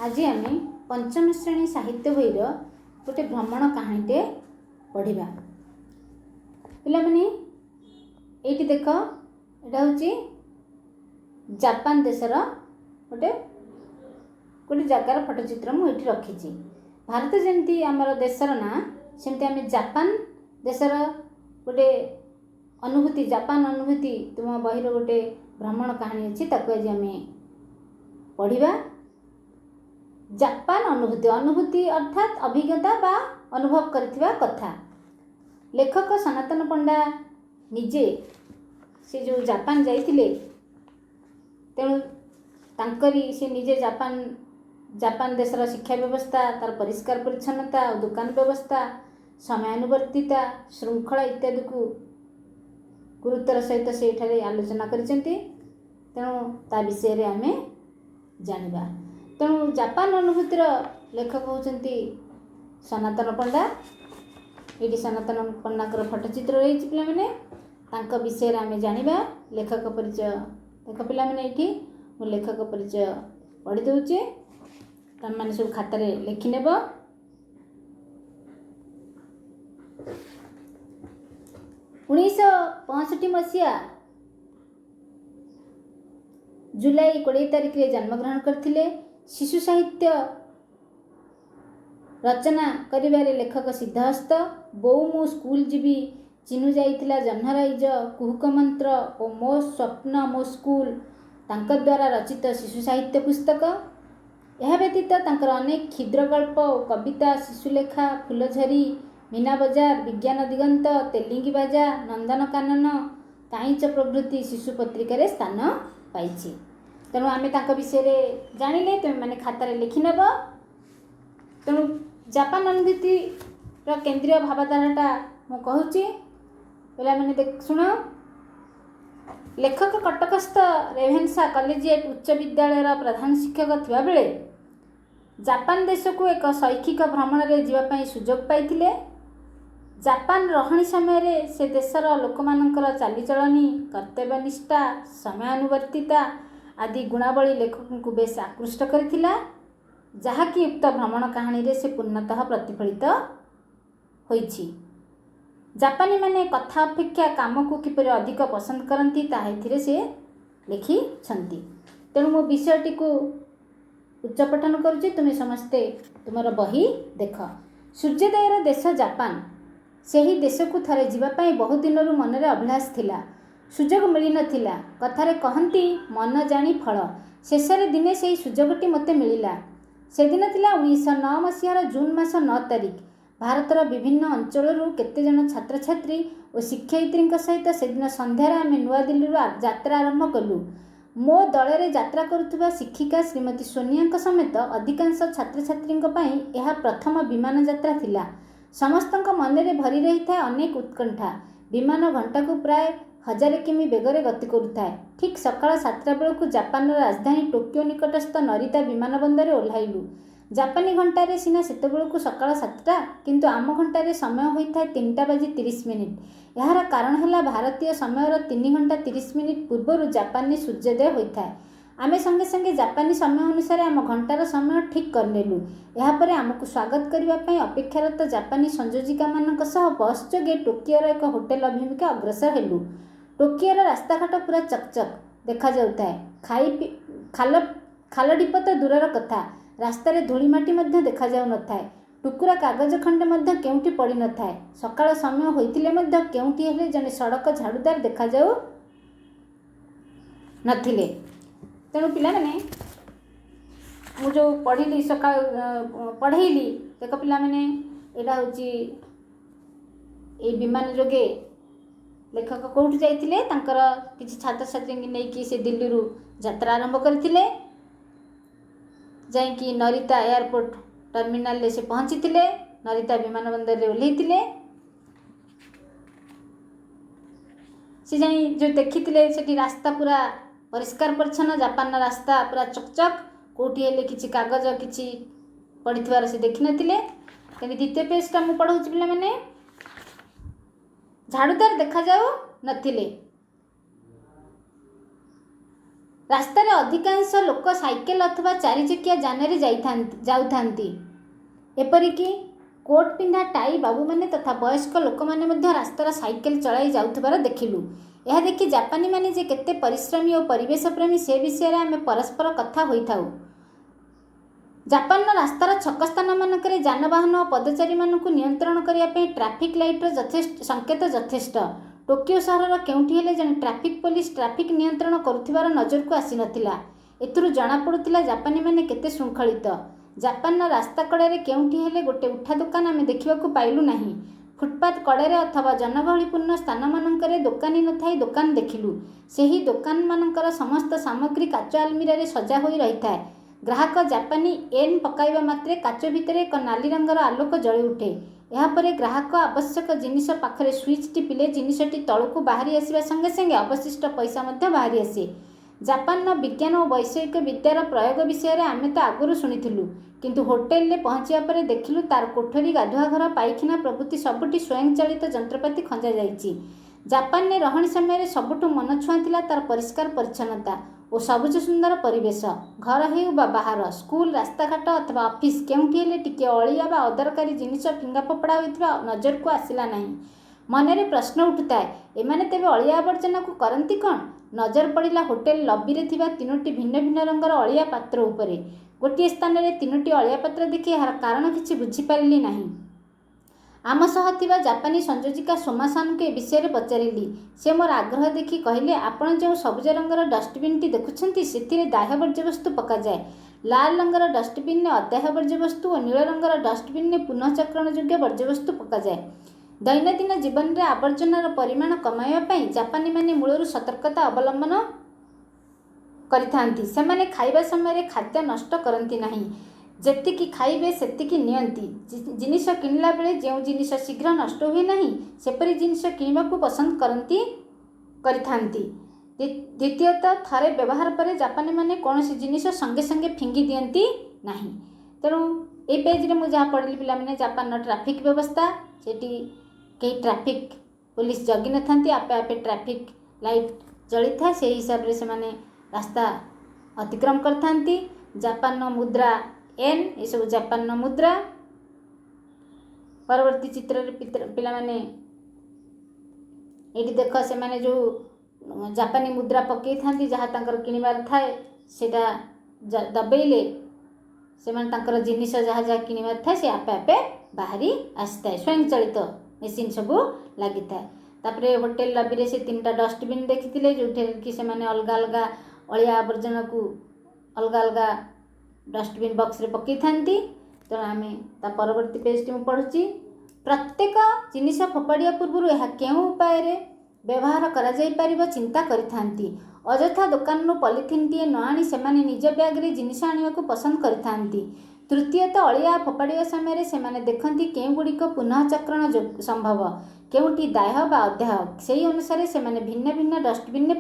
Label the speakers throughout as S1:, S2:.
S1: आज आम पंचम श्रेणी साहित्य बहीर गोटे भ्रमण कहानीटे पढ़ा। पे ये देख यहाँ हूँ जापान देशर गोटे गोटे जगार फटोचित्र मुझे रखी। भारत जमी आमर देशर ना सेमती आम जापान देशर गोटे अनुभूति जापान अनुभूति तुम बहीर गोटे भ्रमण कहानी अच्छी आज आम पढ़ा। जापान अनुभूति अनुभूति अर्थात अभिज्ञता बा अनुभव करथिबा कथा। लेखक सनातन पंडा निजे से जो जापान जाइथिले तेणु तांकरी से निजे जापान देशर शिक्षा व्यवस्था तार परिष्कार परिच्छन्नता दुकान व्यवस्था समयानुवर्तिता श्रृंखला इत्यादि को गुरुत्वर सहित से एठारे आलोचना करिसेंती। तेणु ता विषय रे आमे जानिबा। तेणु जापान अनुभूतिर लेखक होउचंती सनातन पंडा। ये सनातन पंडाकर फटोचित्र रही पे मैंने तांका विषय रे आमे जानिबा। लेखक परिचय देख पे मैंने ये मु लेखक परिचय पढ़ी दउचे तम माने सब खाता रे लिखि नेब। 1965 मसीहा जुलाई 20 तारिख रे जन्मग्रहण करथिले। शिशु साहित्य रचना करिबारे लेखक सिद्धहस्त। बोऊ मो स्कूल जीवी चिनु जाइथिला जह्नराइज कुहुक मंत्र और मो स्वप्न मो स्कूल तांका द्वारा रचित शिशु साहित्य पुस्तक। यह व्यतीत तांकर अनेक क्षुद्र गल्प और कविता शिशुलेखा फूलझरी मीना बजार विज्ञान दिगंत तेलिंगी बाजा नंदनकानन काईच प्रभृति शिशु पत्रिका स्थान पाई। तेणु आम विषय जानिले तुम मैंने खाता लिखि नेब। तेणु जापान अनुभूति केंद्रीय भावधाराटा मु कहूची पे मैंने देख शुण। लेखक कटकस्थ रेभेन्सा कलेजिएट उच्च विद्यालय प्रधान शिक्षक थिबा बेले जापान देश को एक शैक्षिक भ्रमण रे जीवापाई सुजोग पाइथिले। जापान रहणी समय से देशर लोक मानकर चालीचलनी कर्तव्यनिष्ठा समयानुवर्तिता आदि गुणावली लेखक को बेस आकृष्ट करथिला, जहाँकि उक्त भ्रमण कहानी रे से पूर्णतः प्रतिफलित होइछि। जापानी माने कथा अपेक्षा काम को किपरि अधिक पसंद करती ताहे से लिखि छंती। तेणु मो विषयटी को उच्चपठन करुछि। तुम्हें समस्ते तुमर बही देख। सूर्योदयर देश जापान। सेही देश को थरे जीवापाई बहुत दिनरू मनरे अभिलाष थिला, सुजोग मिली नथिला। कथारे कहंती मन जानी फल। शेषरे दिने सेही सुजोगटी मते मिलिला। से दिन थिला 1909 मसीहार जून मास 9 तारिख। भारतर विभिन्न अंचलरू केते जन छात्र छात्री और शिक्षयित्री सहित से दिन संध्यार आम नुआ दिल्ली यात्रा आरंभ कलु। मो दल यात्रा करुवा शिक्षिका श्रीमती सोनिया समेत अधिकांश छात्र छात्री यह प्रथम विमान यात्रा थिला। समस्तक मनरे भरी रही था अनेक उत्कंठा। विमान घंटा को प्राय 1000 किमी बेगरे गति करुଥାଏ। ठीक सकाळ 7टा बेलू जापान राजधानी टोकियो निकटस्थ नरिता विमान बंदर ओह्लैलु। जापानी घंटारे सिना सेते बेलू सकाळ 7टा किंतु आम घंटारे समय होता है 3टा बाजी 30 मिनिट। यार कारण है भारतीय समय 3 घंटा 30 मिनिट पूर्व जापानी सूर्योदय होता है। आमे संगे संगे जापानी समय अनुसार आम घंटार समय ठीक करनेलु। यापर आमको स्वागत करने अपेक्षारत जापानी संयोजिका मान बस जोगे टोकियोर एक होटेल अभिमुखे अग्रसर हेलु। टोकियोर रास्ताघाट पूरा चकचक देखा जाउता है। खाल ढीप तो दूरर कथा, रास्तार धूलिमाटी मध्य देखा जाउ नथाए। टुकुरा कागज खंडे मध्य केउटी पड़ी नथाए। सकाळ समय होइतिले मध्य केउटी हेले जने सड़क झाड़ूदार देखा जाउ नथिले। तेणु पिला माने मु जो पढ़ी सका पढ़ेली देख पिला माने एटा होची ए विमान जोगे लेखक कोउठ जाइतिले तांकर किछि छात्र छात्री नै कि से दिल्ली रु यात्रा आरंभ करथिले। जाई कि नरिता एयरपोर्ट टर्मिनल ले से पहुंचीतिले। नरिता विमान बंदर रे ओल्हेइतिले। से जाई जो देखितिले सेठी रास्ता पूरा परिष्कार परिच्छन्न जापान रास्ता पूरा चकचक। कोठी हेले किछि कागज किछि पड़िथिवार से देखि नथिले। तेनी द्वितीय पेजटा मु पढौछि पिला माने झाड़ूदार देखा जाउ नथिले। ରାସ୍ତାରେ ଅଧିକାଂଶ ଲୋକ ସାଇକେଲ ଅଥବା ଚାରିଚକିଆ ଯାନରେ ଯାଉଥାନ୍ତି। ଏପରିକି କୋଟ୍ ପିନ୍ଧା ଟାଇ ବାବୁମାନେ ତଥା ବୟସ୍କ ଲୋକମାନେ ମଧ୍ୟ ରାସ୍ତାର ସାଇକେଲ ଚଳାଇ ଯାଉଥିବାର ଦେଖିଲୁ। ଏହା ଦେଖି ଜାପାନୀମାନେ ଯେ କେତେ ପରିଶ୍ରମୀ ଓ ପରିବେଶ ପ୍ରେମୀ ସେ ବିଷୟରେ ଆମେ ପରସ୍ପର କଥା ହୋଇଥାଉ। ଜାପାନର ରାସ୍ତାର ଛକ ସ୍ଥାନମାନଙ୍କରେ ଯାନବାହନ ଓ ପଦଚାରୀମାନଙ୍କୁ ନିୟନ୍ତ୍ରଣ କରିବା ପାଇଁ ଟ୍ରାଫିକ୍ ଲାଇଟ୍ର ସଂକେତ ଯଥେଷ୍ଟ। ଟୋକିଓ ସହରର କେଉଁଠି ହେଲେ ଜଣେ ଟ୍ରାଫିକ୍ ପୋଲିସ ଟ୍ରାଫିକ୍ ନିୟନ୍ତ୍ରଣ କରୁଥିବାର ନଜରକୁ ଆସିନଥିଲା। ଏଥିରୁ ଜଣାପଡ଼ୁଥିଲା ଜାପାନୀମାନେ କେତେ ଶୃଙ୍ଖଳିତ। ଜାପାନର ରାସ୍ତା କଡ଼ରେ କେଉଁଠି ହେଲେ ଗୋଟେ ଉଠା ଦୋକାନ ଆମେ ଦେଖିବାକୁ ପାଇଲୁ ନାହିଁ। ଫୁଟପାଥ କଡ଼ରେ ଅଥବା ଜନଗହଳିପୂର୍ଣ୍ଣ ସ୍ଥାନମାନଙ୍କରେ ଦୋକାନୀ ନଥାଇ ଦୋକାନ ଦେଖିଲୁ। ସେହି ଦୋକାନମାନଙ୍କର ସମସ୍ତ ସାମଗ୍ରୀ କାଚ ଆଲମିରାରେ ସଜା ହୋଇ ରହିଥାଏ। ଗ୍ରାହକ ଜାପାନୀ ୟେନ୍ ପକାଇବା ମାତ୍ରେ କାଚ ଭିତରେ ଏକ ନାଲି ରଙ୍ଗର ଆଲୋକ ଜଳି ଉଠେ। ଏହାପରେ ଗ୍ରାହକ ଆବଶ୍ୟକ ଜିନିଷ ପାଖରେ ସୁଇଚ୍ ଟିପିଲେ ଜିନିଷଟି ତଳକୁ ବାହାରି ଆସିବା ସଙ୍ଗେ ସଙ୍ଗେ ଅବଶିଷ୍ଟ ପଇସା ମଧ୍ୟ ବାହାରି ଆସେ। ଜାପାନର ବିଜ୍ଞାନ ଓ ବୈଷୟିକ ବିଦ୍ୟାର ପ୍ରୟୋଗ ବିଷୟରେ ଆମେ ତ ଆଗରୁ ଶୁଣିଥିଲୁ, କିନ୍ତୁ ହୋଟେଲରେ ପହଞ୍ଚିବା ପରେ ଦେଖିଲୁ ତାର କୋଠରୀ, ଗାଧୁଆଘର, ପାଇଖାନା ପ୍ରଭୃତି ସବୁଠି ସ୍ୱୟଂଚାଳିତ ଯନ୍ତ୍ରପାତି ଖଞ୍ଜାଯାଇଛି। ଜାପାନରେ ରହଣି ସମୟରେ ସବୁଠୁ ମନଛୁଆଁ ଥିଲା ତାର ପରିଷ୍କାର ପରିଚ୍ଛନ୍ନତା ଓ ସବୁଜ ସୁନ୍ଦର ପରିବେଶ। ଘର ହେଉ ବା ବାହାର, ସ୍କୁଲ, ରାସ୍ତାଘାଟ ଅଥବା ଅଫିସ କେଉଁଠି ହେଲେ ଟିକିଏ ଅଳିଆ ବା ଅଦରକାରୀ ଜିନିଷ ଫିଙ୍ଗା ଫୋପଡ଼ା ହୋଇଥିବା ନଜରକୁ ଆସିଲା ନାହିଁ। ମନରେ ପ୍ରଶ୍ନ ଉଠୁଥାଏ, ଏମାନେ ତେବେ ଅଳିଆ ଆବର୍ଜନାକୁ କରନ୍ତି କ'ଣ? ନଜର ପଡ଼ିଲା ହୋଟେଲ ଲବିରେ ଥିବା 3ଟି ଭିନ୍ନ ଭିନ୍ନ ରଙ୍ଗର ଅଳିଆ ପାତ୍ର ଉପରେ। ଗୋଟିଏ ସ୍ଥାନରେ 3ଟି ଅଳିଆ ପାତ୍ର ଦେଖି ଏହାର କାରଣ କିଛି ବୁଝିପାରିଲି ନାହିଁ। ଆମ ସହ ଥିବା ଜାପାନୀ ସଂଯୋଜିକା ସୋମା-ସାନଙ୍କୁ ଏ ବିଷୟରେ ପଚାରିଲି। ସେ ମୋର ଆଗ୍ରହ ଦେଖି କହିଲେ, ଆପଣ ଯେଉଁ ସବୁଜ ରଙ୍ଗର ଡଷ୍ଟବିନ୍ଟି ଦେଖୁଛନ୍ତି ସେଥିରେ ଦାହ୍ୟ ବର୍ଜ୍ୟବସ୍ତୁ ପକାଯାଏ। ଲାଲ ରଙ୍ଗର ଡଷ୍ଟବିନ୍ରେ ଅଦାହ୍ୟ ବର୍ଜ୍ୟବସ୍ତୁ ଓ ନୀଳ ରଙ୍ଗର ଡଷ୍ଟବିନ୍ରେ ପୁନଃଚକ୍ରଣଯୋଗ୍ୟ ବର୍ଜ୍ୟବସ୍ତୁ ପକାଯାଏ। ଦୈନନ୍ଦିନ ଜୀବନରେ ଆବର୍ଜନାର ପରିମାଣ କମାଇବା ପାଇଁ ଜାପାନୀମାନେ ମୂଳରୁ ସତର୍କତା ଅବଲମ୍ବନ କରିଥାନ୍ତି। ସେମାନେ ଖାଇବା ସମୟରେ ଖାଦ୍ୟ ନଷ୍ଟ କରନ୍ତି ନାହିଁ। ଯେତିକି ଖାଇବେ ସେତିକି ନିଅନ୍ତି। ଜିନିଷ କିଣିଲା ବେଳେ ଯେଉଁ ଜିନିଷ ଶୀଘ୍ର ନଷ୍ଟ ହୁଏ ନାହିଁ ସେପରି ଜିନିଷ କିଣିବାକୁ ପସନ୍ଦ କରିଥାନ୍ତି। ଦ୍ୱିତୀୟତଃ, ଥରେ ବ୍ୟବହାର ପରେ ଜାପାନୀମାନେ କୌଣସି ଜିନିଷ ସଙ୍ଗେ ସଙ୍ଗେ ଫିଙ୍ଗି ଦିଅନ୍ତି ନାହିଁ। ତେଣୁ এই ପେଜ୍ରେ ମୁଁ ଯାହା ପଢ଼ିଲି ପିଲାମାନେ, ଜାପାନର ଟ୍ରାଫିକ୍ ବ୍ୟବସ୍ଥା, ସେଠି କେହି ଟ୍ରାଫିକ୍ ପୋଲିସ ଜଗି ନଥାନ୍ତି, ଆପେ ଆପେ ଟ୍ରାଫିକ୍ ଲାଇଟ୍ ଜଳିଥାଏ, ସେହି ହିସାବରେ ସେମାନେ ରାସ୍ତା ଅତିକ୍ରମ କରିଥାନ୍ତି। ଜାପାନର ମୁଦ୍ରା ୟେନ୍, ଏସବୁ ଜାପାନର ମୁଦ୍ରା। ପରବର୍ତ୍ତୀ ଚିତ୍ରରେ ପିଲାମାନେ ଏଇଠି ଦେଖ, ସେମାନେ ଯେଉଁ ଜାପାନୀ ମୁଦ୍ରା ପକାଇଥାନ୍ତି, ଯାହା ତାଙ୍କର କିଣିବାର ଥାଏ ସେଇଟା ଦବେଇଲେ ସେମାନେ ତାଙ୍କର ଜିନିଷ ଯାହା ଯାହା କିଣିବାର ଥାଏ ସେ ଆପେ ଆପେ ବାହାରି ଆସିଥାଏ। ସ୍ୱୟଂଚାଳିତ ମେସିନ୍ ସବୁ ଲାଗିଥାଏ। ତାପରେ ହୋଟେଲ ଲବିରେ ସେ 3ଟା ଡଷ୍ଟବିନ୍ ଦେଖିଥିଲେ, ଯେଉଁଠାରେ କି ସେମାନେ ଅଲଗା ଅଲଗା ଅଳିଆ ଆବର୍ଜନାକୁ ଅଲଗା ଅଲଗା ଡଷ୍ଟବିନ୍ ବକ୍ସରେ ପକାଇଥାନ୍ତି। ତେଣୁ ଆମେ ତା ପରବର୍ତ୍ତୀ ପେଜ୍ଟି ମୁଁ ପଢ଼ୁଛି। ପ୍ରତ୍ୟେକ ଜିନିଷ ଫୋପାଡ଼ିବା ପୂର୍ବରୁ ଏହା କେଉଁ ଉପାୟରେ ବ୍ୟବହାର କରାଯାଇପାରିବ ଚିନ୍ତା କରିଥାନ୍ତି। ଅଯଥା ଦୋକାନରୁ ପଲିଥିନ୍ଟିଏ ନ ଆଣି ସେମାନେ ନିଜ ବ୍ୟାଗ୍ରେ ଜିନିଷ ଆଣିବାକୁ ପସନ୍ଦ କରିଥାନ୍ତି। ତୃତୀୟତଃ, ଅଳିଆ ଫୋପାଡ଼ିବା ସମୟରେ ସେମାନେ ଦେଖନ୍ତି କେଉଁଗୁଡ଼ିକ ପୁନଃଚକ୍ରଣ ସମ୍ଭବ, କେଉଁଠି ଦାହ୍ୟ ବା ଅଦାହ୍ୟ। ସେହି ଅନୁସାରେ ସେମାନେ ଭିନ୍ନ ଭିନ୍ନ ଡଷ୍ଟବିନ୍ରେ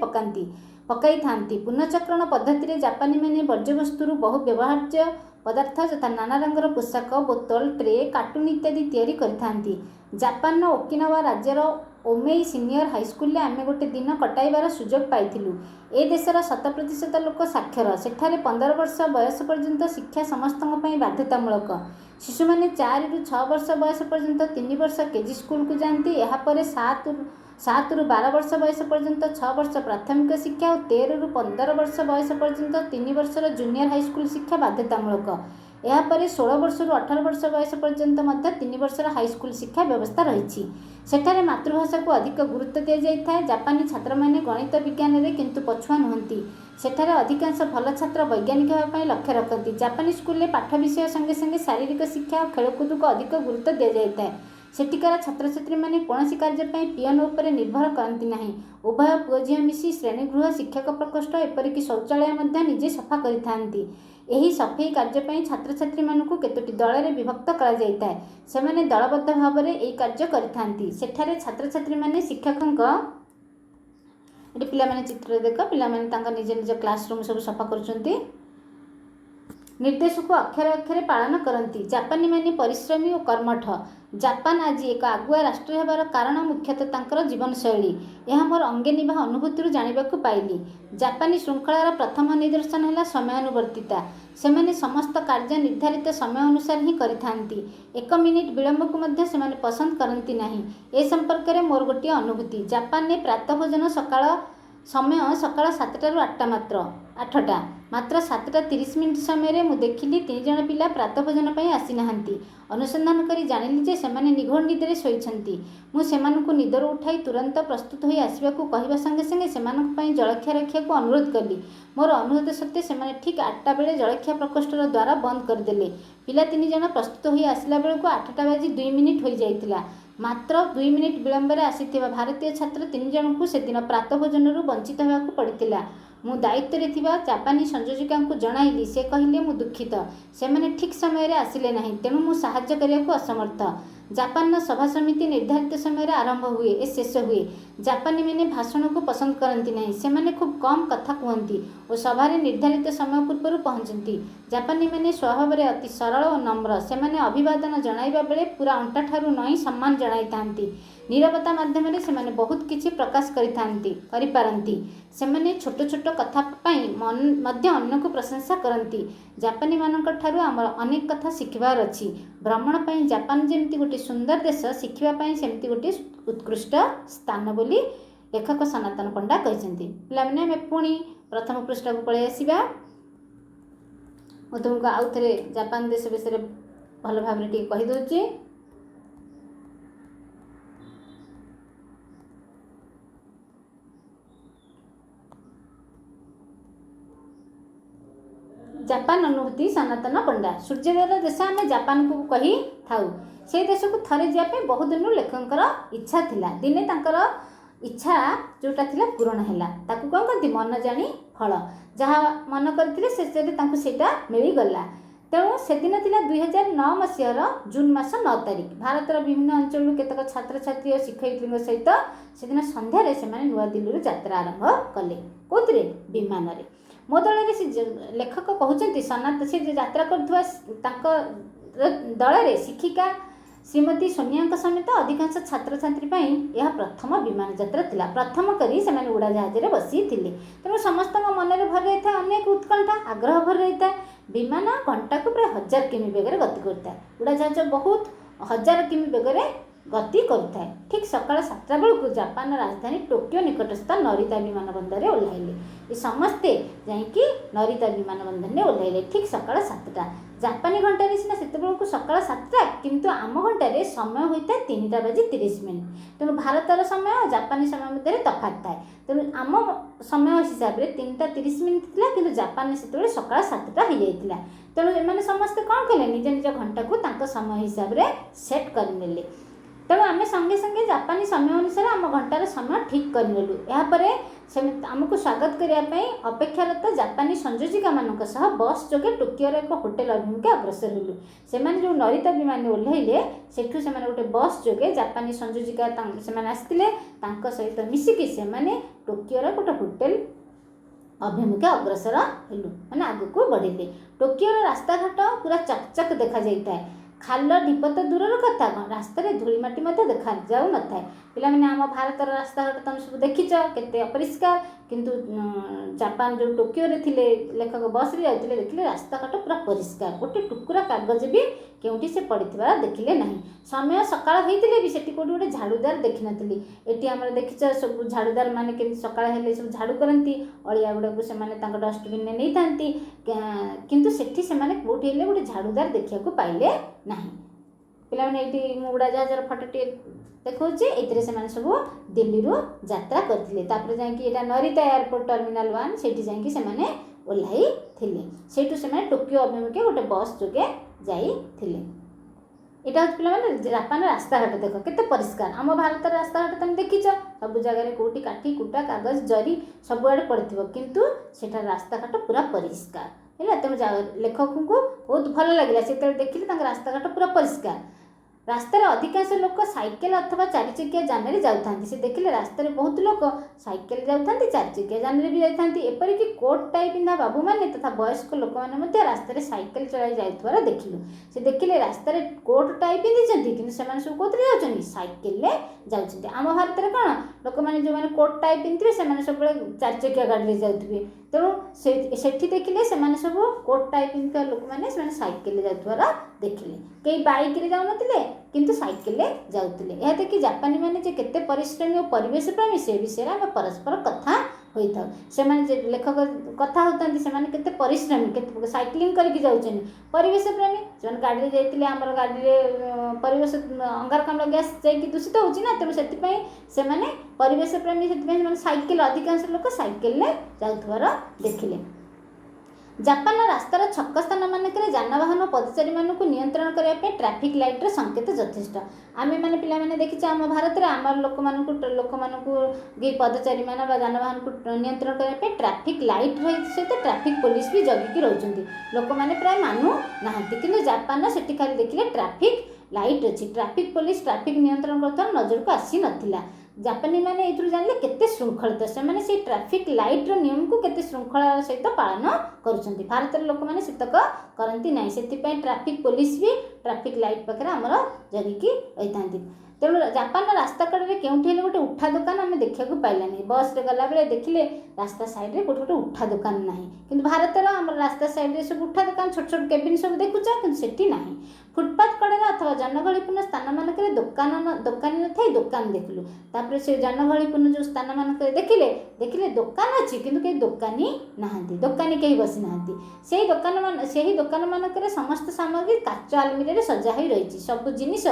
S1: ପକାଇଥାନ୍ତି। ପୁନଃଚକ୍ରଣ ପଦ୍ଧତିରେ ଜାପାନୀମାନେ ବର୍ଜ୍ୟବସ୍ତୁରୁ ବହୁ ବ୍ୟବହାର୍ଯ୍ୟ ପଦାର୍ଥ ଯଥା ନାନା ରଙ୍ଗର ପୋଷାକ, ବୋତଲ, ଟ୍ରେ, କାର୍ଟୁନ୍ ଇତ୍ୟାଦି ତିଆରି କରିଥାନ୍ତି। ଜାପାନର ଓକିନାୱା ରାଜ୍ୟର ଓମେଇ ସିନିୟର ହାଇସ୍କୁଲରେ ଆମେ ଗୋଟେ ଦିନ କଟାଇବାର ସୁଯୋଗ ପାଇଥିଲୁ। ଏ ଦେଶର 100% ଲୋକ ସାକ୍ଷର। ସେଠାରେ 15 ବର୍ଷ ବୟସ ପର୍ଯ୍ୟନ୍ତ ଶିକ୍ଷା ସମସ୍ତଙ୍କ ପାଇଁ ବାଧ୍ୟତାମୂଳକ। ଶିଶୁମାନେ 4ରୁ 6 ବର୍ଷ ବୟସ ପର୍ଯ୍ୟନ୍ତ 3 ବର୍ଷ କେଜି ସ୍କୁଲକୁ ଯାଆନ୍ତି। ଏହାପରେ 7ରୁ 12 ବର୍ଷ ବୟସ ପର୍ଯ୍ୟନ୍ତ 6 ବର୍ଷ ପ୍ରାଥମିକ ଶିକ୍ଷା ଓ 13ରୁ 15 ବର୍ଷ ବୟସ ପର୍ଯ୍ୟନ୍ତ 3 ବର୍ଷର ଜୁନିୟର ହାଇସ୍କୁଲ ଶିକ୍ଷା ବାଧ୍ୟତାମୂଳକ। ଏହାପରେ 16 ବର୍ଷରୁ 18 ବର୍ଷ ବୟସ ପର୍ଯ୍ୟନ୍ତ ମଧ୍ୟ 3 ବର୍ଷର ହାଇସ୍କୁଲ ଶିକ୍ଷା ବ୍ୟବସ୍ଥା ରହିଛି। ସେଠାରେ ମାତୃଭାଷାକୁ ଅଧିକ ଗୁରୁତ୍ୱ ଦିଆଯାଇଥାଏ। ଜାପାନୀ ଛାତ୍ରମାନେ ଗଣିତ ବିଜ୍ଞାନରେ କିନ୍ତୁ ପଛୁଆ ନୁହନ୍ତି। ସେଠାରେ ଅଧିକାଂଶ ଭଲ ଛାତ୍ର ବୈଜ୍ଞାନିକ ହେବା ପାଇଁ ଲକ୍ଷ୍ୟ ରଖନ୍ତି। ଜାପାନୀ ସ୍କୁଲରେ ପାଠ ବିଷୟ ସଙ୍ଗେ ସଙ୍ଗେ ଶାରୀରିକ ଶିକ୍ଷା ଓ ଖେଳକୁଦକୁ ଅଧିକ ଗୁରୁତ୍ୱ ଦିଆଯାଇଥାଏ। ସେଠିକାର ଛାତ୍ରଛାତ୍ରୀମାନେ କୌଣସି କାର୍ଯ୍ୟ ପାଇଁ ପିଅନ ଉପରେ ନିର୍ଭର କରନ୍ତି ନାହିଁ। ଉଭୟ ପୁଅ ଝିଅ ମିଶି ଶ୍ରେଣୀଗୃହ, ଶିକ୍ଷକ ପ୍ରକୋଷ୍ଠ, ଏପରିକି ଶୌଚାଳୟ ମଧ୍ୟ ନିଜେ ସଫା କରିଥାନ୍ତି। ଏହି ସଫେଇ କାର୍ଯ୍ୟ ପାଇଁ ଛାତ୍ରଛାତ୍ରୀମାନଙ୍କୁ କେତୋଟି ଦଳରେ ବିଭକ୍ତ କରାଯାଇଥାଏ। ସେମାନେ ଦଳବଦ୍ଧ ଭାବରେ ଏହି କାର୍ଯ୍ୟ କରିଥାନ୍ତି। ସେଠାରେ ଛାତ୍ରଛାତ୍ରୀମାନେ ଶିକ୍ଷକଙ୍କ ପିଲାମାନେ ଚିତ୍ରରେ ଦେଖ, ପିଲାମାନେ ତାଙ୍କ ନିଜ ନିଜ କ୍ଲାସ୍ ରୁମ୍ ସବୁ ସଫା କରୁଛନ୍ତି। निर्देश को अक्षर अक्षर पालन करती। जापानी माने परिश्रमी और कर्मठ। जापान आज एक आगुआ राष्ट्र होबार कारण मुख्यतः तांकर जीवनशैली। यह मोर अंगे निभा अनुभूति जानवाक पाइली। जापानी श्रृंखलार प्रथम निदर्शन है समयानुवर्तिता। सेमाने समस्त कार्य निर्धारित समय अनुसार ही करिथांती। 1 मिनिट विलंब को मध्य सेमाने पसंद करती नहीं। ए संपर्क में मोर गोटे अनुभूति। जापान ने प्रातः भोजन समय सकाळ 7टाରୁ 8टा मात्र 7:30 समय मु देखिली 3 जण पिला प्रातः भोजन पर आसी नाहंती। अनुसंधान करी जानिली जे सेमाने निघोड़ निदरे शोइछंती। मु सेमानकु निदर उठाई तुरंत प्रस्तुत होई आसिबाकु कहबा संगे संगे सेमानक पई जलखिया रखियाकु अनुरोध कली। मोर अनुरोध सत्ते सेमाने ठीक 8टा बेले जलखिया प्रकोष्ठर द्वारा बंद करदेले। पिला 3 जण प्रस्तुत होई आसिला बेलकु 8:02 होई जाइतिला। मात्र 2 मिनिट विलंब आसीथिबा भारतीय छात्र 3 जन को सेदिन प्रातः भोजन वंचित होगाकु पड़ितिला। मु दायित्व रे थिबा जापानी संयोजिका को जणाइली। से कहिले मु दुखित सेमाने ठीक समय रे आसिले नहीं, तेणु मु साहाय्य करियाकु असमर्थ। जापान सभा समिति निर्धारित समय आरंभ हुए ए शेष हुए। जापानी मैंने भाषण को पसंद करती नहीं। से माने खूब कम कथा कहती और सभा निर्धारित समय पूर्व पहुँचती। जापानी मैंने स्वभाव में अति सरल और नम्र। से माने अभिवादन जणाइबा बेले पूरा अंटा ठारू नई सम्मान जणाई थांती। नीरवता माध्यम से माने बहुत किछि प्रकाश करिपारती। से माने छोट छोट कथा पाई मध्य अन्य को प्रशंसा करती। जापानी मानक ठारू आमर अनेक कथा शिखबार अछि। भ्रमण पई जापान जेमती गोटे सुंदर देश, शिखिबा पई सेमती गोटे उत्कृष्ट स्थान बोली लेखक सनातन पंडा कहते। पिलाने आम पुणी प्रथम पृष्ठ को पलि आसवा। तुमको आउ थे जापान देश विषय भल भाव टे कहीदे। जापान अनुभूति सनातन पंडा। सूर्योदय देश आम जापान को कही थाउ। से देश को थरे जापे बहुत दिन लेखकर इच्छा थिला। दिने तांकर इच्छा जोटा थिला पूरण हैला। ताकू कौन करती मन जानी फल जहाँ मन करते सेटा मिलगला। तेणु से दिन थिला 2009 मसीहार जून मास 9 तारिख। भारतर विभिन्न अंचल केतक छात्र छात्री और शिक्षयित्री सहित से दिन संध्यारे से नुआ दिल्ली यात्रा आरंभ कले। कौन विमान रे मो दल लेखक कहते सनातन से यात्रा कर दल शिक्षिका श्रीमती सोनिया समेत अधिकांश छात्र छात्री यह प्रथम विमान यात्रा थिला। प्रथम करी से उड़ा जहाज बसी थे। तेणु समस्त मन में भर रही है अनेक उत्कंठा आग्रह भर रही है। विमान घंटा को प्राय 1000 किमी बेगर गति करता है। उड़ा जहाज बहुत 1000 किमी बेगर गति करुए। ठीक सकाल 7टा बेलू जापान राजधानी टोकियो निकटस्थ नरिता विमान बंदर में ओह्लैले। ये समस्ते जाकि नरिता विमान बंदर में ओह्लैले ठीक सकाल 7टा। जापानी घंटे सीना से सकाल 7टा किंतु आम घंटे समय होता है 3:30। तेणु भारतर समय जापानी समय मध्य तफात थाए। तेणु आम समय हिसाब से 3:30 था कि जापान से सकाल 7टा हो जाता। तेणु एम समस्ते कौन कले निज निज घंटा को समय हिसाब से सेट करने। तेणु आम संगे संगे जापानी समय अनुसार आम घंटार समय ठीक करनेलु। यापर आमको स्वागत करने अपेक्षारत जापानी संयोजिका मानक सह बस जोगे टोकियोर एक होटेल अभिमुखे अग्रसर हेलु। से जो नरिता विमान ओह्लैले सेठू से गोटे बस जोगे जापानी संयोजिका से आसते सहित मिसिकी से टोकियोर गोटे होटेल अभिमुखे अग्रसर हेलु माने आग को बढ़िले। टोकियोर रास्ताघाट पूरा चकचक देखा जाए। खाल ढीप तो दूर कथा रास्त धूलिमाटी देखा जाऊ न था। पिलाने आम भारतर रास्ताघाट तुम सब देखिच केते अपरिष्कार किंतु जापान जो टोकियो रे थिले लेखक बस रे जाते देखिले रास्ताघाट पूरा परिष्कार। गोटे टुकुरा कागज भी केउठी से पड़िथिबार देखिले नहीं। समय सकाळ होइतिले भी सेठी कोठी गोटे झाड़ूदार देखि नथिली। एटी हमर देखिच सब झाड़ूदार माने केमि सकाळ हेले सब झाड़ू करंती अळिया गुडा को से माने तांको डस्टबिन ने नै थांती किंतु सेठी से माने कोठी हेले गोटे झाड़ूदार देखिया को पाइले नहीं। पिलाने ये उड़ा जहाजर फटोटे देखा ये सब दिल्ली यात्रा करते। जाकि नरिता एयरपोर्ट टर्मिनाल 1 से ओह्लई से टोकियो अभिमुखे गोटे बस जोगे जाते। यहाँ हूँ पे जापान रास्ताघाट देख के परिष्कार। आम भारत रास्ताघाट तुम देखिच सब जगह कौटी काठी कुटा कागज जरी सबुआड़े पड़े किंतु सेठार रास्ताघाट पूरा परिष्कार है। तेणु लेखक को बहुत भल लगे से देखिले रास्ताघाट पूरा परिष्कार। रास्तार अधिकांश लोक साइकेल अथवा चारि चकिया जान में जाऊँ से देखिले रास्तार बहुत लोक साइकेल जाऊँ चारि चकिया जान में भी जाती एपरिकी कोट टाई पिंधा बाबू मैंने तथा वयस्क लोक मैंने रास्तार साइकेल चलाई जाइथार देखिलु से देखिले रास्तार कोट टाई पिंधि कि सब कौन जाऊँ साइकेल जाऊँ आम भारत में कौन लोक मैंने जो मैंने कोट टाई पिंधे से सब चारि चकिया गाड़ी जाऊे तेणु से देखिले से सब कोट टाई पिंधा लोक मैंने साइकेल जाऊँ देखिले कई बाइक रे जाऊँ किंतु साइकेल जाऊले यह देखिए जापानी मैंने केते परिश्रमी और परिवेश प्रेमी से विषय में परस्पर कथा होता से लेखक कथा होता से परिश्रमी के साइक्लिंग करके जाऊँ परिवेश प्रेमी से गाड़ी जाते आम गाड़ी में परिवेश अंगारकाम्ल गैस जाकि दूषित होना तेणु से परिवेश प्रेमी से साइकेल अधिकांश लोक साइकेल जाऊर देखिले जापान रास्तार छक स्थान मानक जानवाहन पदचारी मानक नियंत्रण करने ट्रैफिक लाइटर संकेत यथेष्ट आम मैंने पिला मैंने देखिए आम भारत में आम लोक पदचारी मान जानवाहन को नियंत्रण करने ट्रैफिक लाइट सहित ट्रैफिक पुलिस भी जगिकी रोचंती लोक मैंने प्राय मानु ना कि जापान से खाली देखिले ट्रैफिक लाइट अच्छी ट्रैफिक पुलिस ट्रैफिक नियंत्रण करता नजर को आसी नाला जापानी मैंने ये जानले केते श्रृंखलित से ट्रैफिक लाइट नियम को केते श्रृंखला सहित पालन करुँच भारत लोक मैंने सेतक करती ना से ट्रैफिक पुलिस भी ट्रैफिक लाइट पाखे आमर जगिकी रही था तेणु जापान रास्ता कड़े केउठी गोटे उठा दुकान आम देखा पाइलानी बस रे गला बेले देखिले रास्ता साइड रे गोटे उठा दुकान ना कि भारत आम रास्ता साइड रे सब उठा दुकान छोट छोट केबिन सब देखुचा कि सेठी ना फुटपाथ कड़े अथवा जनगहलीपूर्ण स्थान मानक दुकानी न था दुकान देखलु तापर से जनगहलीपूर्ण जो स्थान मानक देखिले देखिले दुकान अच्छी किंतु कहीं दुकानी नहांती दुकानी कहीं बसी नहांती से दुकान मानक समस्त सामग्री काच आलमिरा सजा हो रही सब जिनिस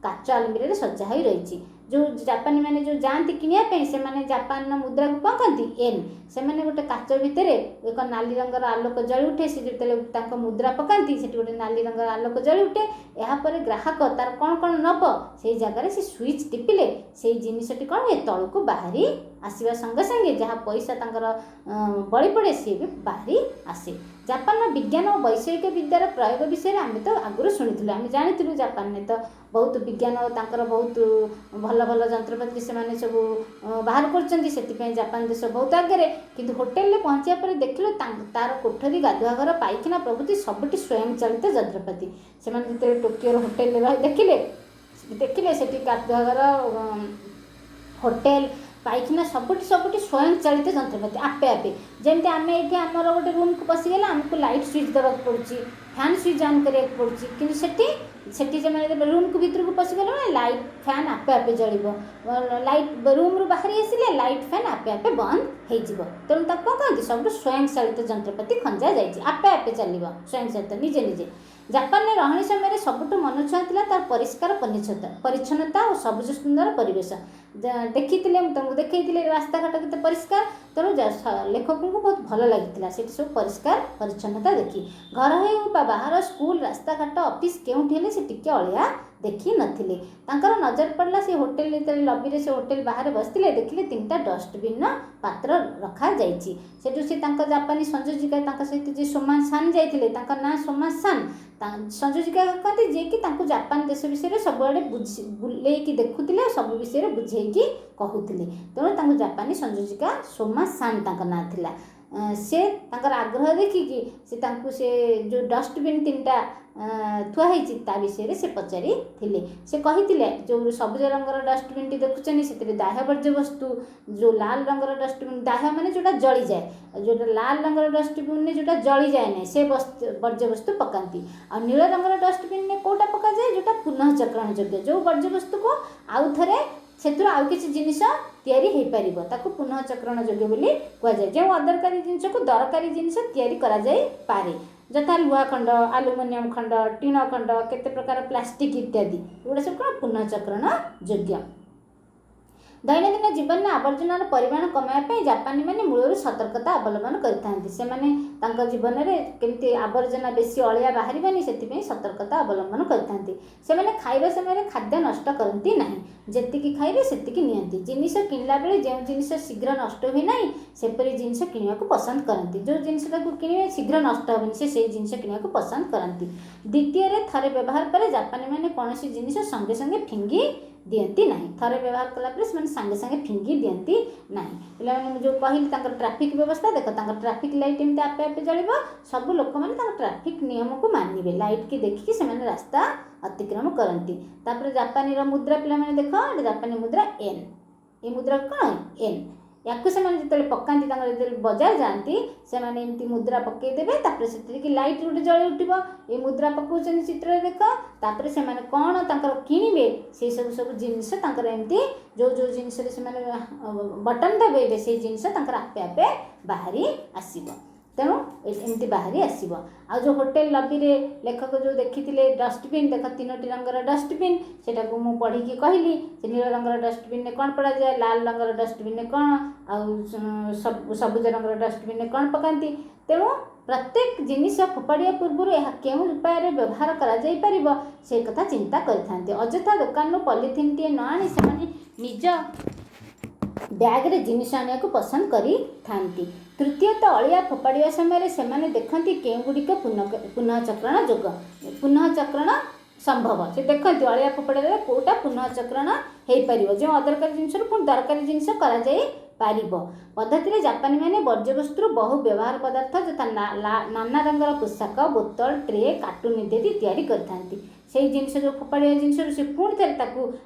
S1: काच आलमिरा सजा हो रही जो जापानी मैंने जो जाती किनापी से मैंने जापान मुद्रा को कौन कहती एन से मैंने गोटे काच भितर एक नाली रंगर आलोक जली उठे से जो मुद्रा पकाती से गोटे नाली रंगर आलोक जली उठे यापर ग्राहक तार कौन कौन नब से जगह से स्विच टिपिले से जिनसटी कौन ये तल को बाहरी आसवा संगे संगे जहाँ पैसा बड़ी पड़े सी भी बाहरी आसे जापान विज्ञान और वैषयिक विद्यार प्रयोग विषय में आम तो आगुरी शुणी आम जानी जापान में तो बहुत विज्ञान बहुत भल भल जंत्रपाति से सब बाहर कर जापान देश बहुत आगे किंतु होटेल में पहुँचा पर देखिले तार कोठरी गाधुआघर पाइखाना प्रभृति सबुठी स्वयं चलित जंत्रपाति से टोकियो होटेल देखिले से गाधुआघर होटेल पाइखाना सबुठी स्वयं चलित जंत्रपाति आपे आपे जमी आम ये आमर गोटे रूम को पशिगले आमको लाइट स्विच देवा पड़ी फैन स्विच ऑन करा पड़ी कि सेठी जो मैंने रूम को भीतर को पशिगले लाइट फैन आपे आपे जलिब लाइट रूम रू बाहर आसिले लाइट फैन आपे आपे बंद हो तेणु तक कौन कहते सब स्वयं चलित जंत्रपाति खंजा जाए आपे आपे चलो स्वयं चलित निजे निजे जापान में रहणी समय सबुठ मन छुआ तार परिष्कार परिच्छन्नता और सबुज सुंदर परिवेश देखी तुमको देखी रास्ता घाट के परिष्कार तेणु लेखक को बहुत भल लगी से सब परिष्कार परिच्छन्नता देखी घर हो बाहर स्कूल रास्ता घाट ऑफिस केउठी से टिके अलिया देखी नथिले तांकर नजर पड़ला से होटेल लबी रे से होटेल बाहर बसते देखिले 3टा डस्टबिन पात्र रखा जाइछि सेठु से जापानी संयोजिका सहित जे सोमा सान जाइथिले ना सोमा सान संयोजिका कहते जे कि जापान देश विषय सब आड़े बुलेकी देखुले सब विषय बुझेकी कहूले तेणु जापानी संयोजिका सोमा सान ना थिला से आग्रह देखिकी से जो डस्टबिन 3टा थुआई विषय से पचारि से कही जो सबुज रंगर डस्टबिन टी देखुं से दाह्य वर्ज्यवस्तु जो लाल रंगर डस्टबिन दाह्य माने जोटा जली जाए जो लाल रंगर डस्टबिन जोटा जली जाए ना से वर्ज्यवस्तु पकाती आ नील रंगर डस्टबिन में कौटा पका जाए जोटा पुनः चक्रण योग्य जो वर्ज्यवस्तु को आउ थे से आउ कि जिनिस तैयारी हो पार पुनः चक्रण योग्य बोली कहुए जो अदरकारी जिनस को दरकारी जिनिस तैयारी करा जाए पारे जथा लुहा खंड आलुमिनियम खंड टीण खंड केते प्रकार प्लास्टिक इत्यादि एगुड़ा सब कौन पुनः चक्रण योग्य दैनन्दिन जीवन में आवर्जनार परिमाण कमाइबा जापानी मैंने मूलर सतर्कता अवलम्बन करते से जीवन में केमती आवर्जना बेसी अलिया बाहर से सतर्कता अवलम्बन करते खाइबा समय खाद्य नष्ट करती ना जी खाइबे से नियंती जिनिस किणला बेले जो जिनिस शीघ्र नष्ट हुए ना सेपरी जिनिस किणवा को पसंद करती जो जिनसा किणे शीघ्र नष्ट हेनी से जिनिस किणवा को पसंद करती। द्वितीय थे व्यवहार पर जापानी मैंने कौन जिनिस संगे संगे फिंगी दियंती नहीं थे व्यवहार कलापर से संगे संगे फिंगी दियंती नहीं। पे जो कहली ट्राफिक व्यवस्था देख ट्राफिक लाइट एमती आपे आपे जलिब सब लोक मैंने ट्राफिक नियम को मानिबे लाइट की देखिकी से रास्ता अतिक्रम करती। तापर जापानी मुद्रा पे देख जापानी मुद्रा एन ये मुद्रा कौन एन या जो पकाती बजार जाती से मुद्रा पकईदेवे से लाइट गोटे जल उठब ये मुद्रा पकाउन चित्र देख तापर से कौन किणवे से सब जिनस एमती जो जो जिनस बटन दबे से जिनस आपे आपे बाहरी आसब तेणु एमती बाहरी आसब। आ जो होटेल लबी रे लेखक जो देखी डस्टबिन देख 3टी रंगर डस्टबिन से मुझे पढ़ी कहली से नील रंगर डस्टबिन ने कौन पड़ा जाए लाल रंगर डस्टबिन ने कौन आ सबुज रंगर डस्टबिन ने कौन पकाती तेणु प्रत्येक जिनिस फोपाड़िया पूर्व यह केउं उपाय व्यवहार कर से कथा चिंता करते अजथा दुकान पॉलिथिन टे न आनी से निज बैग्रे जिनिस आने को पसंद करी थांती। तृतीयत अलिया फोपाड़ा समय से देखती केउगुड़िक पुनःचक्रण जोग पुनःचक्रण संभव से देखते अलिया फोपाड़ा कौटा पुनःचक्रण हो पार जो अदरकारी जिन पुणी दरकारी जिनस कर पद्धति जापानी मैंने वर्ज्यवस्तु बहु व्यवहार पदार्थ जथा नाना रंगर पोशाक बोतल ट्रे कार्टून इत्यादि तैयारी करथांती से जिनस जो फोपाड़िया जिनस से पुणी थे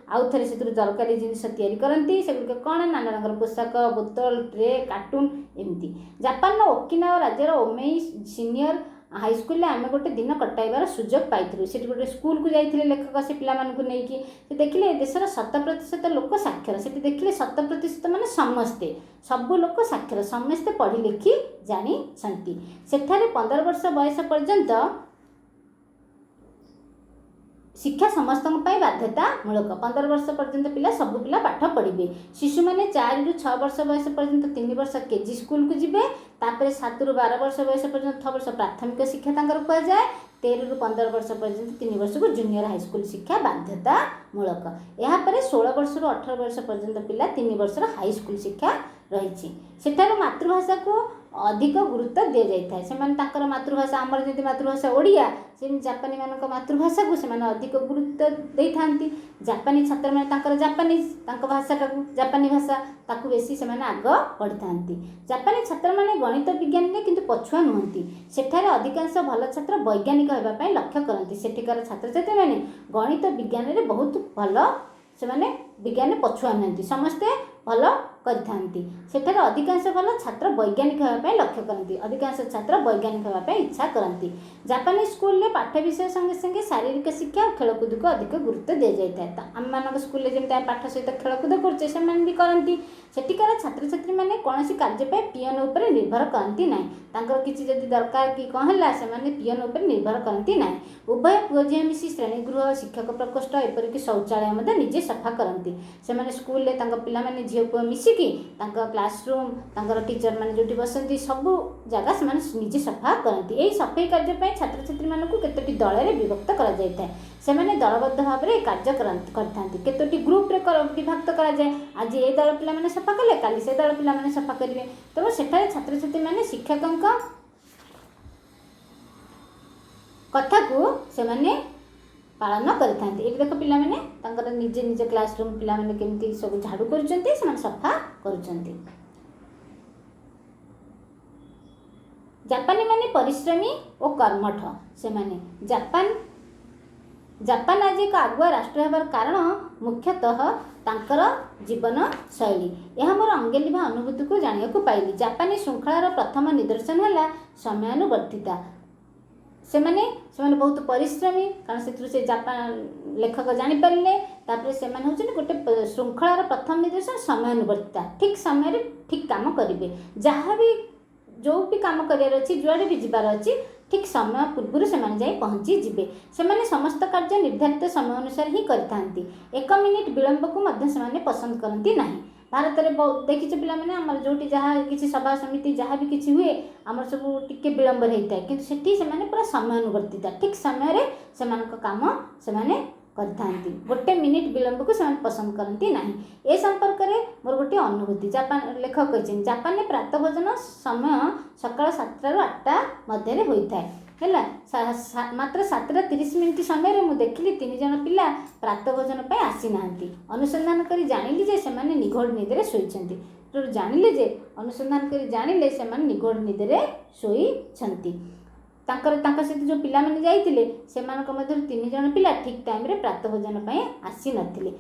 S1: आउ थे से दरकारी जिनस तैयारी करती से कौन नाना रंगर पोशाक बोतल ट्रे कार्टून एमती। जापान ओकिनावा राज्यर ओमेई सीनियर हाईस्कूल आम गोटे दिन कटाइबार सुजोग पाई से गोटे स्कूल को जाते लेखक से पिला देखिले देशर 100% लोक साक्षर से देखिले 100% मान समस्ते सबू लोक साक्षर समस्ते पढ़ी लिखि जानी सेठारे 15 वर्ष बयस पर्यंत शिक्षा समस्त बाध्यतामूलक 15 वर्ष पर्यंत पिला सब पिला पाठ पढ़े शिशु मैंने 4 ରୁ 6 वर्ष बयस पर्यंत 3 वर्ष केजी स्कूल को जीवे तापर 7 ରୁ 12 वर्ष बयस पर्यंत 6 वर्ष प्राथमिक शिक्षा कहुए 13 ରୁ 15 वर्ष पर्यंत 3 वर्ष को जूनियर हाईस्कूल शिक्षा बाध्यतामूलक यापर 16 वर्ष ରୁ 18 वर्ष पर्यंत पिला 3 वर्षर हाईस्कूल शिक्षा रही सेठार मातृभाषा को अधिक गुरुत्व दि जाए से मातृभाषा आमर जमी मातृभाषा ओडिया से जापानी मान मातृभाषा को से अधिक गुरुत्व दे था जापानी छात्र मैंने जापानीज भाषा जापानी भाषा ताकू बेसी से आग पढ़ी था। जापानी छात्र मैंने गणित विज्ञान में किंतु पछुआ नुहति सेठारे अधिकांश भल छात्र वैज्ञानिक होगापी लक्ष्य करती सेठिकार छात्र छात्री मैंने गणित विज्ञान में बहुत भल से विज्ञान पछुआ नुहति समस्ते भल करथांती सेठारे अधिकांश भल छात्र वैज्ञानिक होगापी लक्ष्य करती अधिकांश छात्र वैज्ञानिक होगापी इच्छा करती। जापानी स्कूल में पाठ विषय संगे संगे शारीरिक शिक्षा और खेलकूद को अधिक गुरुत्व दि जाए आम मान स्कूल जमी पाठ सहित खेलकूद करते से भी करती सेठिकार छात्र छात्री मैंने कौन कार्य पियन उपर निर्भर करती ना किसी जदि दरकार कि कौन है से पियन उपर निर्भर करती ना उभय पुओ झी मिसी श्रेणीगृह शिक्षक प्रकोष्ठ एपरिक शौचालय निजे सफा करती से स्कूल पे झील पुओ मिसिकी क्लासरूम टीचर मैंने जो बसती सबू जगह से निजे सफा करती यही सफाई कार्य छात्र छात्री मानक केतोटी दल में विभक्त कर दलबद्ध भाव में कार्य करते केतोटी ग्रुप विभक्त कराए आज ये दल पिला सफा कले काली से दल पिला सफा करेंगे तेणु सेठारे छात्र छात्री मैंने शिक्षकों कथा को से पालन करते ये देख पे निजे निजे क्लासरूम पिला केमती सब झाड़ू कर सफा कर जापानी माने परिश्रमी और कर्मठ से जापान आज एक आगुआ राष्ट्र होबार कारण मुख्यतः तांकर जीवन शैली यह मोर अंगेलिभा अनुभूति को जानिया को पाइली। जापानी श्रृंखलार प्रथम निदर्शन है समयानुवर्तिता से बहुत परिश्रमी कारण से जापान लेखक जानीपारे तापर से गोटे श्रृंखलार प्रथम निदर्शन समयानुवर्तिता ठीक समय ठीक काम करेंगे जहाँ भी जो भी काम करार अच्छी जुआड़े भी जीवार अच्छी ठीक समय पूर्व से पहुँची जीवे से समस्त कार्य निर्धारित समय अनुसार ही करते। 1 मिनिट विलंब को पसंद करती ना। भारत में बहुत देखिए पे आम जो जहाँ किसी सभा समिति जहाँ भी किसी हुए आम सब टिके विलंब होता है कि से पूरा समयानुवर्तिता ठीक समय से काम से करते। 1 मिनिट विलंब को पसंद करती ना। ए संपर्क में मोर गोटे अनुभूति जापान लेखक कहते जापान में प्रातः भोजन समय सकाल 7 ରୁ 8ଟା मध्य होता है मात्र 7:30 समय मुझे देखिली 3 जन पिला प्रातः भोजन पर आसी ना। अनुसंधान कर जानिली जे सेमाने निघोड़ निदरे शोइछंती तो जानिले जे अनुसंधान कर जानिले सेमाने निघोड़ निदरे शोइछंती। सहित जो पिला मैंने जाइए से 3 जन पिला ठीक टाइम रे प्रातः भोजन पर आसी नथिले।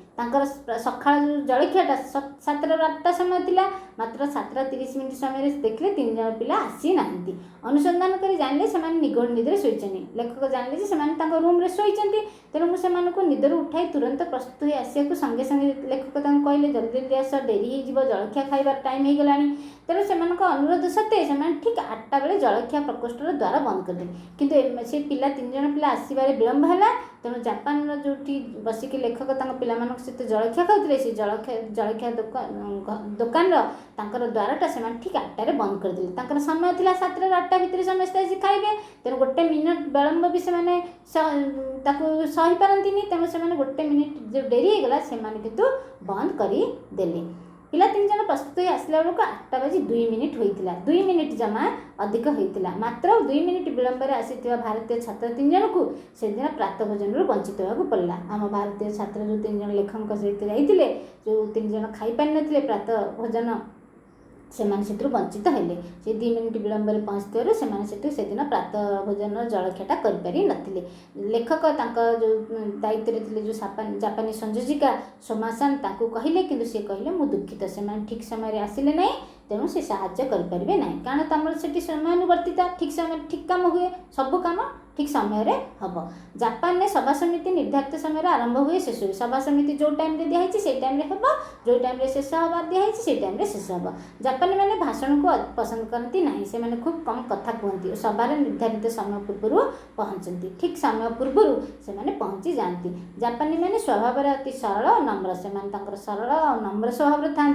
S1: सकाळ जलखियाटा 7 ରୁ 8ଟା समय थिला मात्र 7:30 समय देखले 3 जन पिला आसी नाहंती। अनुसंधान कर जानिले सेमाने निघोड़ निदरे शोइछनी। लेखक जानिले जे सेमाने तांको रूम रे शोइछंती तेणु मु सेमानकु निदर उठाई तुरंत प्रस्तुत हो आसिया संगे संगे लेखक तांको कहले जल्दी जल्दी आस डेरी हो जीव जलखिया खाइबार टाइम हो गलानी। तेणु सेमानक अनुरोध सत्ते सेमाने ठीक 8टा बेले जलखिया प्रकोष्ठर द्वार बंद कर किंतु से पिला 3 जन पिला आसबार विलंब है। तेणु जापान जो बसिक लेखक पिला सहित जलखिया खाते से जलखिया दुकान द्वारटा से ठीक 8टारे बंद करदे। समय था 7 ରୁ 8ଟା भितर समस्त आसी खाइबे तेणु 1 मिनिट विलंब भी से सही पारती। तेणु से 1 मिनिट जो डेरी होगला से बंद करदे। पिला 3 जन प्रस्तुत हो आसला बेलू 8:02 होता 2 मिनिट जमा अधिक होता। मात्र 2 मिनिट विलंब आसी भारतीय छात्र 3 जन को से दिन प्रातः भोजन वंचित होगा पड़ा। आम भारतीय छात्र जो 3 जन लेखक सहित जाइए जो 3 जन खाई पारि नथिले प्रातः भोजन से वंचित हेले से 2 मिनिट विलंब पहुँचते से दिन प्रातः भोजन जलखियाटा करें नथिले। लेखक जो दायित्व थे जो जापानी संयोजिका सोमासान ताकू कहले कि सी कहले मु दुखित से ठीक समय आसिले ना तेणु से साहाय्य करें ना कारण तमर से समयानुवर्तिता ठीक समय ठीक काम हुए सब काम ठीक समय रे हम। जापान में सभा समिति निर्धारित समय आरंभ हुए शेष हुए सभा समिति जो टाइम रे दिखाई से टाइम रे हम जो टाइम रे शेष हवा दिखाई से टाइम रे शेष हम। जापानी मैंने भाषण को पसंद करती ना से मैंने खूब कम कथा कहती सभा निर्धारित समय पूर्व पहुँचती ठीक समय पूर्व से पहुँची जाती। जापानी मैंने स्वभाव अति सरल और नम्र से सरल और नम्र स्वभाव था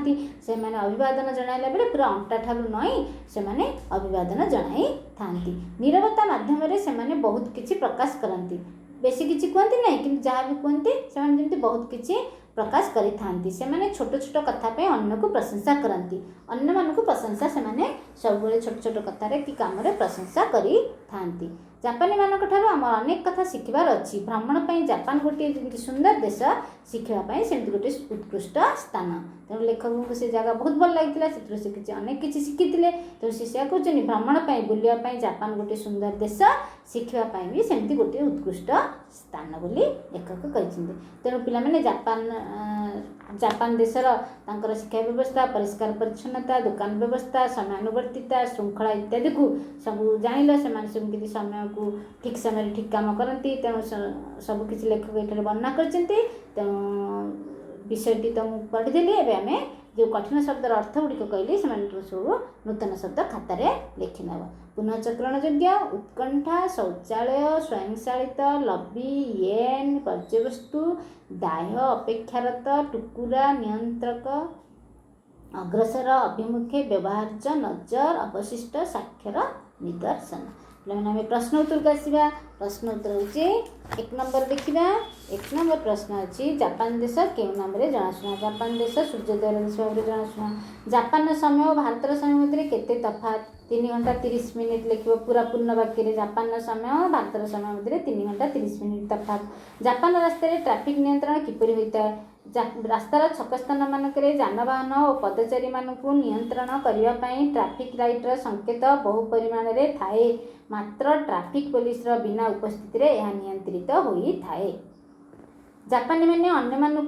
S1: से अभिवादन जनाइला बेले पूरा अंटा ठारू नई से अभिवादन जनाई था। नीरवता माध्यम से बहुत किछि प्रकाश करती बेसी किछि कहती ना कि जहाँ भी कहते से बहुत किछि प्रकाश करिथांती। से छोट छोट कथा पे अन्य को प्रशंसा करती अन्य मान को प्रशंसा से सब छोट छोट कथार कि कम प्रशंसा करी थांती। जापानी मानक ठारू आम अनेक कथा शिखबार अच्छी। भ्रमण पर जापान गोटे सुंदर देश शिखापी सेमती गोटे उत्कृष्ट स्थान। तेणु लेखक को से जगह बहुत भल लगी से किसी अनेक किसी शिखी तेणु से कहते भ्रमण पर बुलायापी जापान गोटे सुंदर देश शिखापी भी सेमती गोटे उत्कृष्ट स्थान बोली लेखक कहते। तेणु पिला जापान देशर शिक्षा व्यवस्था परिष्कार परिच्छन्नता दुकान व्यवस्था समयानुवर्तिता श्रृंखला इत्यादि को सब जान से समय को ठीक समय ठीक काम करती। तेणु सबकि लेखक ये वर्णना कर विषयटी तो मुझे पढ़ीदेली। एवं आम जो कठिन शब्दर अर्थ गुड़िक कहली से सब नूतन शब्द खातार लिखिनब। पुनःचक्रण योग्य उत्कंठा शौचालय स्वयंशालित लबी येन पर्यवस्तु दाह अपेक्षारत टुकुरा नियंत्रक अग्रसर अभिमुखे व्यवहार्य नजर अवशिष्ट साक्षर निदर्शन। पे प्रश्न उत्तर को आसवा। प्रश्न उत्तर होची 1 नंबर देखा। 1 नंबर प्रश्न अच्छी जापान देश क्यों नाम जनाशुना। जापान देश सूर्योदय देश भाव में जनाशुना। जापान समय और भारतर समय मध्य केते तफात 3 घंटा 30 मिनिट लिख पूरा पूर्ण वाक्य जापान समय और भारतर समय मध्य 3 घंटा 30 मिनिट तफात। जापान रास्तार ट्राफिक नियंत्रण किपरि होता है। रास्तार छक स्थान मानक जानवाहन और पदचारी मानक नियंत्रण करने ट्राफिक लाइटर संकेत बहु परिमाण में थाए मात्र ट्राफिक पुलिस बिना उपस्थिति रे यह नियंत्रित होता है। जापानी मैंने अन्य मानू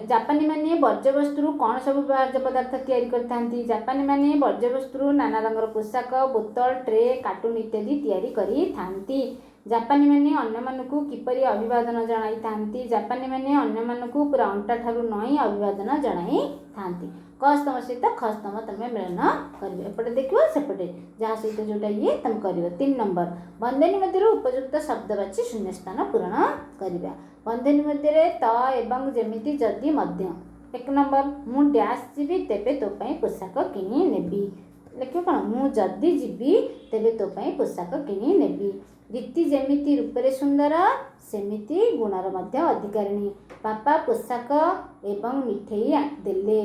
S1: जापानी मैंने वर्ज्यवस्तु कौन सब व्यवहार्य पदार्थ तैयारी करथांती। जापानी मैंने वर्ज्यवस्तु नाना रंगर पोशाक बोतल ट्रे कार्टून इत्यादि तैयारी करी थांती। जापानी मैंने अन्य मानू किपरि अभिवादन जनाई थांती। जापानी मैंने अन्य मानू पूरा अंटा ठारू नई अभिवादन जनाई थांती। क स्तम्भ सहित ख स्तम्भ तुम मिलन कर एपटे देखो सेपटे जहाँ सहित जोटा ये तुम कर। 3 नंबर बंधनी मध्य उपयुक्त शब्द बाची शून्य स्थान पूरण करवा। बंधनी मध्य त एवं जेमिति जदि मध्य। 1 नंबर मु डैश जीवी तेबे तो पई पोशाक किनी नेबी। लिखियो कौन मु जदि जीवी तेबे तो पई पोशाक किनी नेबी। रीति जेमिति रूपरे सुंदर सेमिति गुणर मध्य अधिकारिणी। बापा पोशाक एवं मिठेई देले।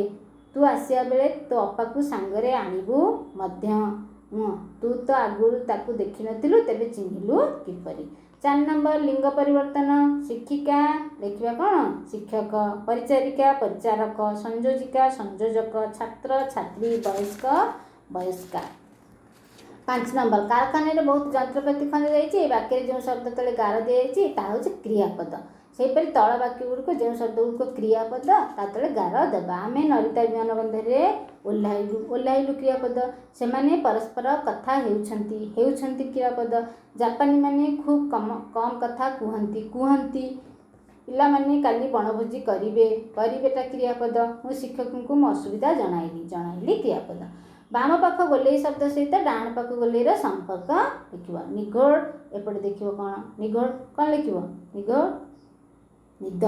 S1: तू आसिया बेले तो अप्पा को सांगरे आनिबू मध्य। तू तो आगुरु ताकू देखि नथिलु तेबे चिन्हिलु किपरि। 4 नंबर लिंग परिवर्तन। शिक्षिका लिखिबा कौन शिक्षक, परिचारिका परिचारक, संयोजिका संयोजक, छात्र छात्री, वयस्क वयस्का। 5 नंबर कारखाना बहुत जंत्रपाति खंजा जाइए वाक्य जो शब्द तले गार दी जाए क्रियापद। सेपरी तल वाक्य गुड़िक जो शब्द गुड़िक क्रियापद ता तले गार देवा। आम नरिता विमान बंधर ओह्लू क्रियापद। से माने परस्पर कथा हेउछंती क्रियापद। जापानी माने खूब कम कथा कुहंती। पिला माने काली बनभोजी करेटा क्रियापद। मु शिक्षक को मो असुविधा जनाइली क्रियापद। बाम पाख गोलेई शब्द सहित डाण पाख गोलेईर संपर्क लिखिब। निघोड़ एपटे देखिए कौन निघोड़ कौन लिखिब निघोड़ निद।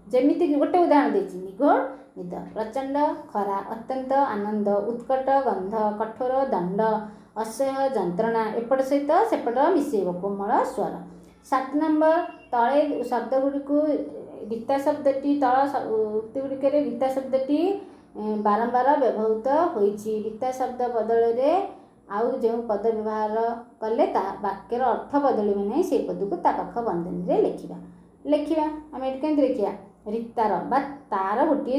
S1: जेमिति गोटे उदाहरण देछि निघोड़ निद। प्रचंड खरा, अत्यंत आनंद, उत्कट गंध, कठोर दंड, असह्य जंत्रणा एपट सहित सेपट मिसेब कोमल स्वर। 7 नंबर तले शब्द गुड़िक रीता शब्दटी तल उक्ति गुड़िक रीता शब्दटी बारंबार व्यवहृत होइछि। रीता शब्द बदल आउ जो पद व्यवहार कले वाक्यर अर्थ बदल नहीं से पद को ता पाख बंधनी रे लिखिबा। आम ये केमती लिखिया रीतार बा तार गोटे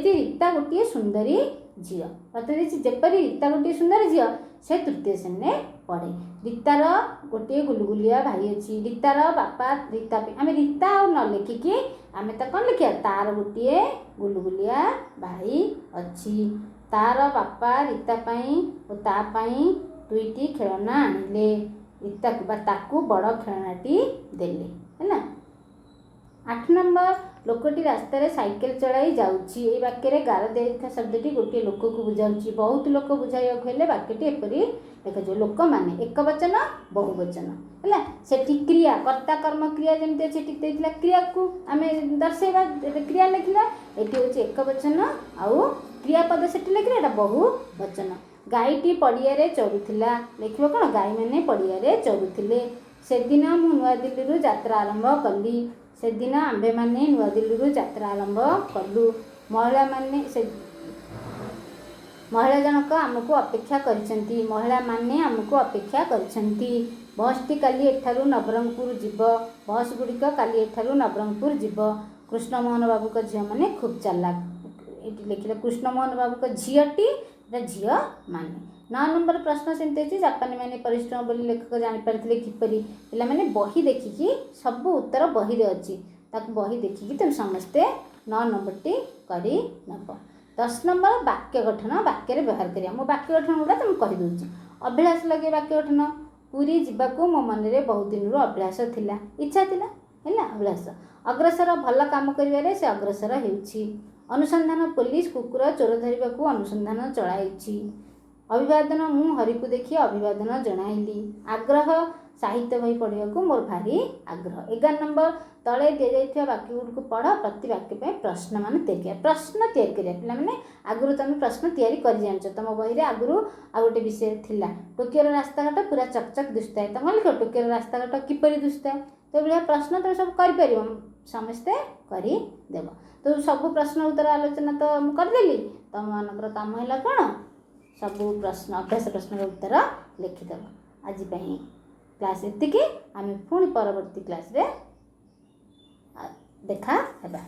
S1: रीता गोटे सुंदरी झील अर्थात जेपरी रीता गोटे सुंदर झील से तृतीय श्रेणी पढ़े। रीतार गोटे गुलगुलिया भाई अच्छी। रीतार बापा रीता आम रीता न लिखिकी आम तो कौन लिखिया तार गोटे गुलगुलिया भाई अच्छी। तार बापा रीता और तापाई दुईटी खेलना आनिले। रीता ताकू बड़ खेलनाटी देले है। 8 नंबर लोकटी रास्तार साइकेल चलाई जाऊँगी। ये वाक्य गार दिया शब्दटी गोटे लोक को बुझाऊँगी। बहुत लोक बुझाइवा हेल्ले वाक्यटी एपरी देखा लोक माने एक वचन बहुवचन है। सेठी क्रिया कर्ता कर्म क्रिया जमी अच्छे देता क्रिया को आम दर्शेवा क्रिया लिखला। ये हूँ एक वचन आउ क्रियापद से लिखला बहुवचन। गाईटी पड़िया चरुला लिखो कौन गाई मैंने पड़िया चरुले। से दिन मु नुआ दिल्ली यात्रा आरंभ कली। से दिन आंबे मैंने नुआ दिल्ली यात्रा आरंभ कलु। महिला माने से महिला जनक आमको अपेक्षा करिसेंती। महिला माने आमको अपेक्षा करिसेंती। बसटी काली एठारु नवरंगपुर जीव। बस गुड़िक काली एठारु नवरंगपुर जीव। कृष्णमोहन बाबू का झील माने खूब चालाक ये लिखिले। कृष्णमोहन बाबू का झीटी झील माने। 9 नंबर प्रश्न सेमती अच्छी जापानी माने परिश्रम बोली लेखक जापारे किपरि। पे बही देखिकी सब उत्तर बही अच्छी ताकू बही देखिकी तुम समस्ते 9 नंबर टी कर नब। 10 नंबर वाक्य गठन वाक्य व्यवहार करिया। मो वाक्य गठन गुड़ा तुम कहीदे। अभिलाष लगे वाक्य गठन पुरी जावाकू मो मन में बहुत दिन अभिलाष थिला इच्छा थिला है अभिलाष। अग्रसर भल काम करिवारे से अग्रसर हेउछि। अनुसंधान पुलिस कुकुर चोर धरिबा को अनुसंधान चलाई। अभिवादन मु हरि को देखी अभिवादन जनाइली। आग्रह साहित्य बही पढ़ा को मोर भारी आग्रह। 11 नंबर तले दि जाइए वाक्य गुड़ पढ़ प्रति वाक्य प्रश्न मान प्रश्न तैयारी करिया। पे आगुरी तुम प्रश्न तैयारी कर जान तुम बही आगुरी आ गोटे विषय थिला टोकियोर रास्ताघाट पूरा चकचक दुष्टा है। तुम लिख टोकियोर रास्ताघाट किपरि दुष्टा है। तो ये प्रश्न तुम सब कर समस्ते करदेव। तो सब प्रश्न उत्तर आलोचना तो करदेली। तुम मान काम है कौन सब प्रश्न अभ्यास प्रश्न उत्तर लिखिदेव। आज क्लास एतिकी आम पुणी परवर्ती क्लास रे देखा हेबा।